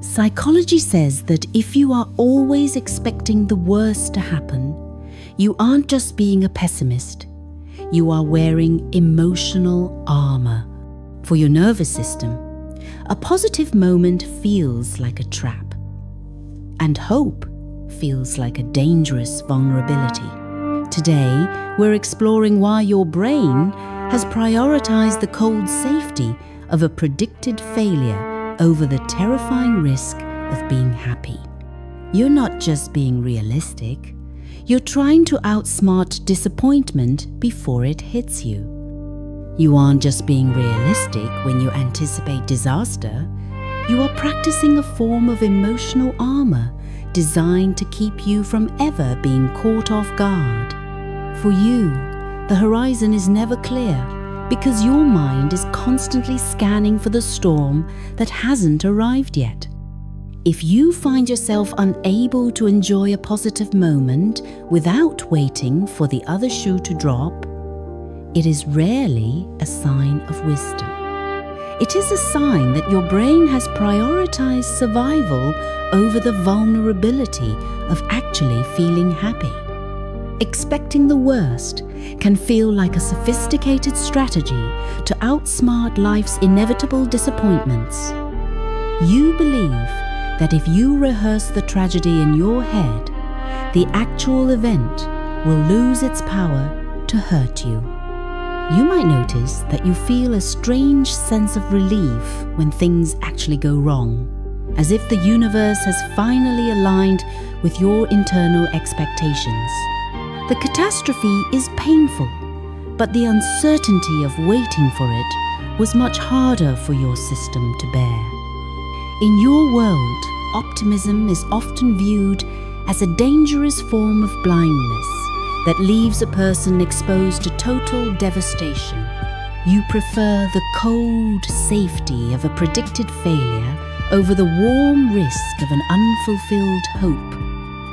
Psychology says that if you are always expecting the worst to happen, you aren't just being a pessimist, you are wearing emotional armor. For your nervous system, a positive moment feels like a trap, and hope feels like a dangerous vulnerability. Today, we're exploring why your brain has prioritized the cold safety of a predicted failure over the terrifying risk of being happy. You're not just being realistic, you're trying to outsmart disappointment before it hits you. You aren't just being realistic when you anticipate disaster, you are practicing a form of emotional armor designed to keep you from ever being caught off guard. For you, the horizon is never clear because your mind is constantly scanning for the storm that hasn't arrived yet. If you find yourself unable to enjoy a positive moment without waiting for the other shoe to drop, it is rarely a sign of wisdom. It is a sign that your brain has prioritized survival over the vulnerability of actually feeling happy. Expecting the worst can feel like a sophisticated strategy to outsmart life's inevitable disappointments. You believe that if you rehearse the tragedy in your head, the actual event will lose its power to hurt you. You might notice that you feel a strange sense of relief when things actually go wrong, as if the universe has finally aligned with your internal expectations. The catastrophe is painful, but the uncertainty of waiting for it was much harder for your system to bear. In your world, optimism is often viewed as a dangerous form of blindness that leaves a person exposed to total devastation. You prefer the cold safety of a predicted failure over the warm risk of an unfulfilled hope.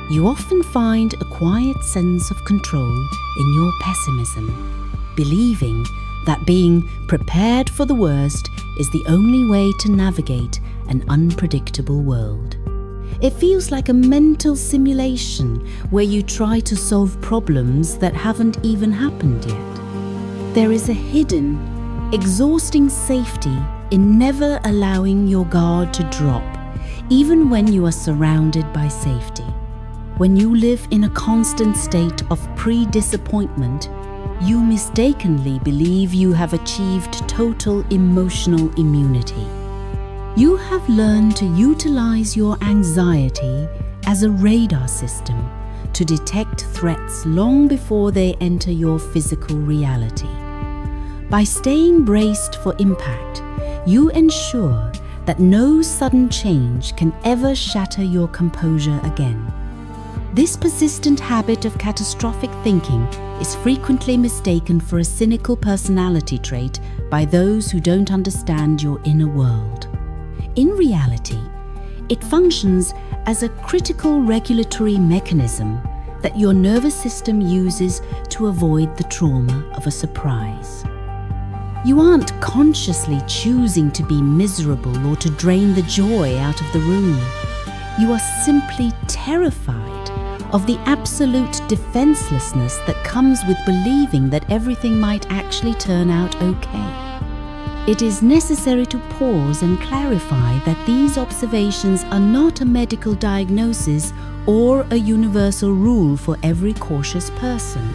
You often find a quiet sense of control in your pessimism, believing that being prepared for the worst is the only way to navigate an unpredictable world. It feels like a mental simulation where you try to solve problems that haven't even happened yet. There is a hidden, exhausting safety in never allowing your guard to drop, even when you are surrounded by safety. When you live in a constant state of pre-disappointment, you mistakenly believe you have achieved total emotional immunity. You have learned to utilize your anxiety as a radar system to detect threats long before they enter your physical reality. By staying braced for impact, you ensure that no sudden change can ever shatter your composure again. This persistent habit of catastrophic thinking is frequently mistaken for a cynical personality trait by those who don't understand your inner world. In reality, it functions as a critical regulatory mechanism that your nervous system uses to avoid the trauma of a surprise. You aren't consciously choosing to be miserable or to drain the joy out of the room. You are simply terrified of the absolute defenselessness that comes with believing that everything might actually turn out okay. It is necessary to pause and clarify that these observations are not a medical diagnosis or a universal rule for every cautious person.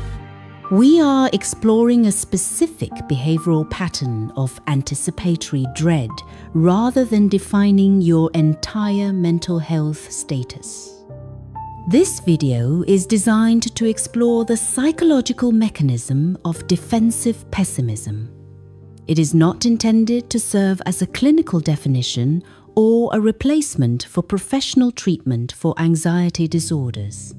We are exploring a specific behavioral pattern of anticipatory dread rather than defining your entire mental health status. This video is designed to explore the psychological mechanism of defensive pessimism. It is not intended to serve as a clinical definition or a replacement for professional treatment for anxiety disorders.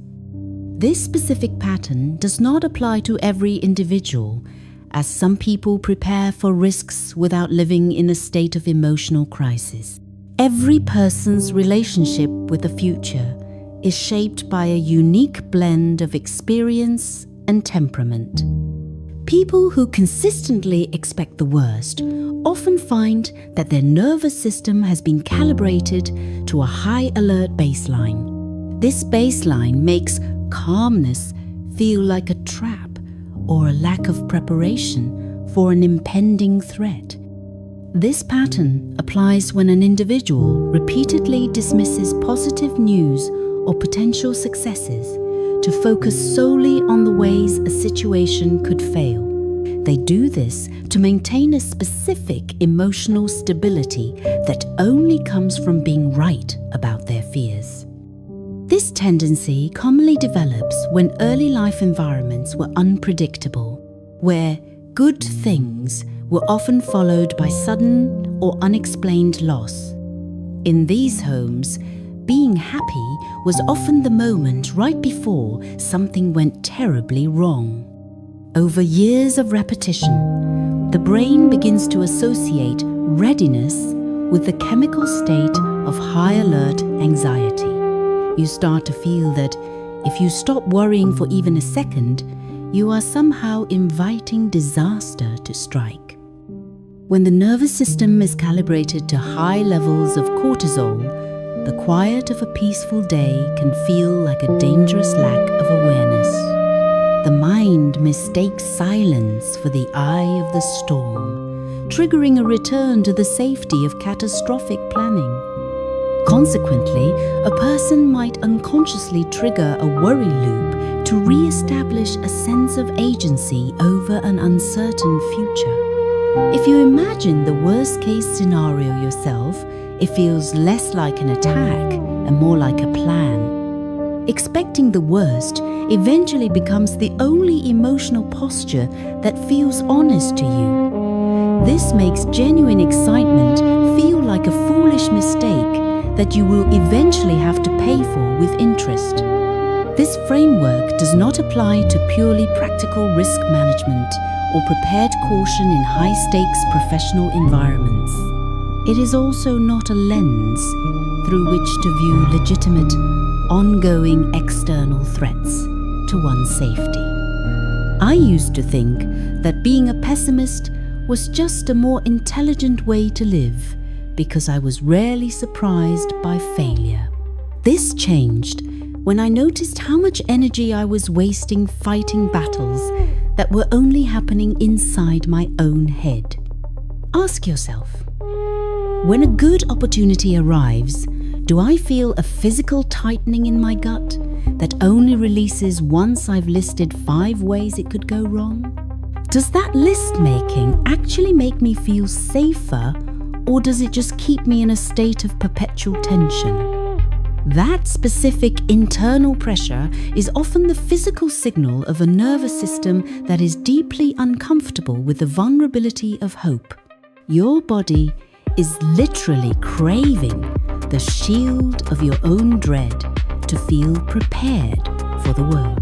This specific pattern does not apply to every individual, as some people prepare for risks without living in a state of emotional crisis. Every person's relationship with the future is shaped by a unique blend of experience and temperament. People who consistently expect the worst often find that their nervous system has been calibrated to a high alert baseline. This baseline makes calmness feel like a trap or a lack of preparation for an impending threat. This pattern applies when an individual repeatedly dismisses positive news or potential successes to focus solely on the ways a situation could fail. They do this to maintain a specific emotional stability that only comes from being right about their fears. This tendency commonly develops when early life environments were unpredictable, where good things were often followed by sudden or unexplained loss. In these homes, being happy was often the moment right before something went terribly wrong. Over years of repetition, the brain begins to associate readiness with the chemical state of high alert anxiety. You start to feel that if you stop worrying for even a second, you are somehow inviting disaster to strike. When the nervous system is calibrated to high levels of cortisol, the quiet of a peaceful day can feel like a dangerous lack of awareness. The mind mistakes silence for the eye of the storm, triggering a return to the safety of catastrophic planning. Consequently, a person might unconsciously trigger a worry loop to re-establish a sense of agency over an uncertain future. If you imagine the worst-case scenario yourself, it feels less like an attack and more like a plan. Expecting the worst eventually becomes the only emotional posture that feels honest to you. This makes genuine excitement feel like a foolish mistake that you will eventually have to pay for with interest. This framework does not apply to purely practical risk management or prepared caution in high-stakes professional environments. It is also not a lens through which to view legitimate, ongoing external threats to one's safety. I used to think that being a pessimist was just a more intelligent way to live because I was rarely surprised by failure. This changed when I noticed how much energy I was wasting fighting battles that were only happening inside my own head. Ask yourself, when a good opportunity arrives, do I feel a physical tightening in my gut that only releases once I've listed 5 ways it could go wrong? Does that list making actually make me feel safer, or does it just keep me in a state of perpetual tension? That specific internal pressure is often the physical signal of a nervous system that is deeply uncomfortable with the vulnerability of hope. Your body is literally craving the shield of your own dread to feel prepared for the world.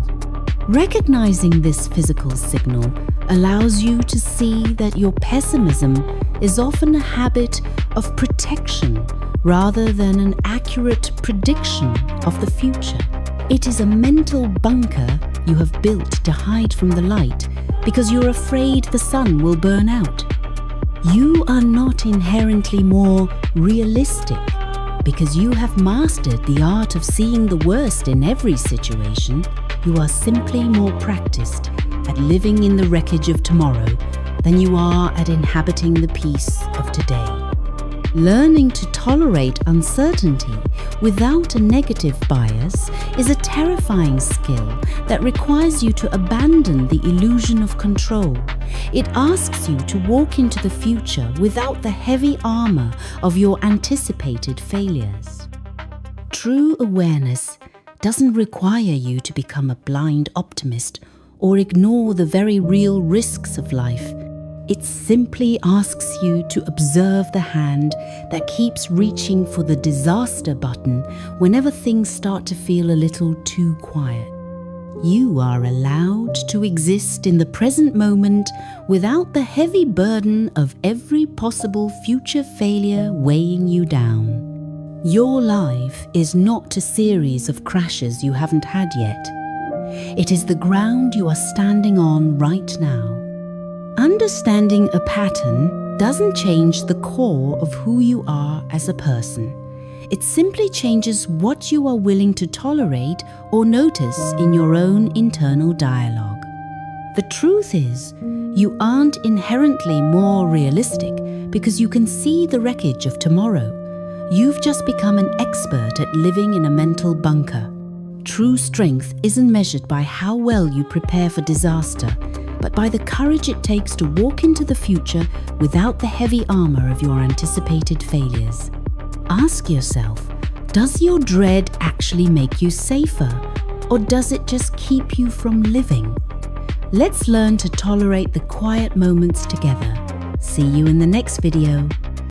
Recognizing this physical signal allows you to see that your pessimism is often a habit of protection rather than an accurate prediction of the future. It is a mental bunker you have built to hide from the light because you're afraid the sun will burn out. You are not inherently more realistic because you have mastered the art of seeing the worst in every situation. You are simply more practiced at living in the wreckage of tomorrow than you are at inhabiting the peace of today. Learning to tolerate uncertainty without a negative bias is a terrifying skill that requires you to abandon the illusion of control. It asks you to walk into the future without the heavy armor of your anticipated failures. True awareness doesn't require you to become a blind optimist or ignore the very real risks of life. It simply asks you to observe the hand that keeps reaching for the disaster button whenever things start to feel a little too quiet. You are allowed to exist in the present moment without the heavy burden of every possible future failure weighing you down. Your life is not a series of crashes you haven't had yet. It is the ground you are standing on right now. Understanding a pattern doesn't change the core of who you are as a person. It simply changes what you are willing to tolerate or notice in your own internal dialogue. The truth is, you aren't inherently more realistic because you can see the wreckage of tomorrow. You've just become an expert at living in a mental bunker. True strength isn't measured by how well you prepare for disaster, but by the courage it takes to walk into the future without the heavy armor of your anticipated failures. Ask yourself, does your dread actually make you safer, or does it just keep you from living? Let's learn to tolerate the quiet moments together. See you in the next video.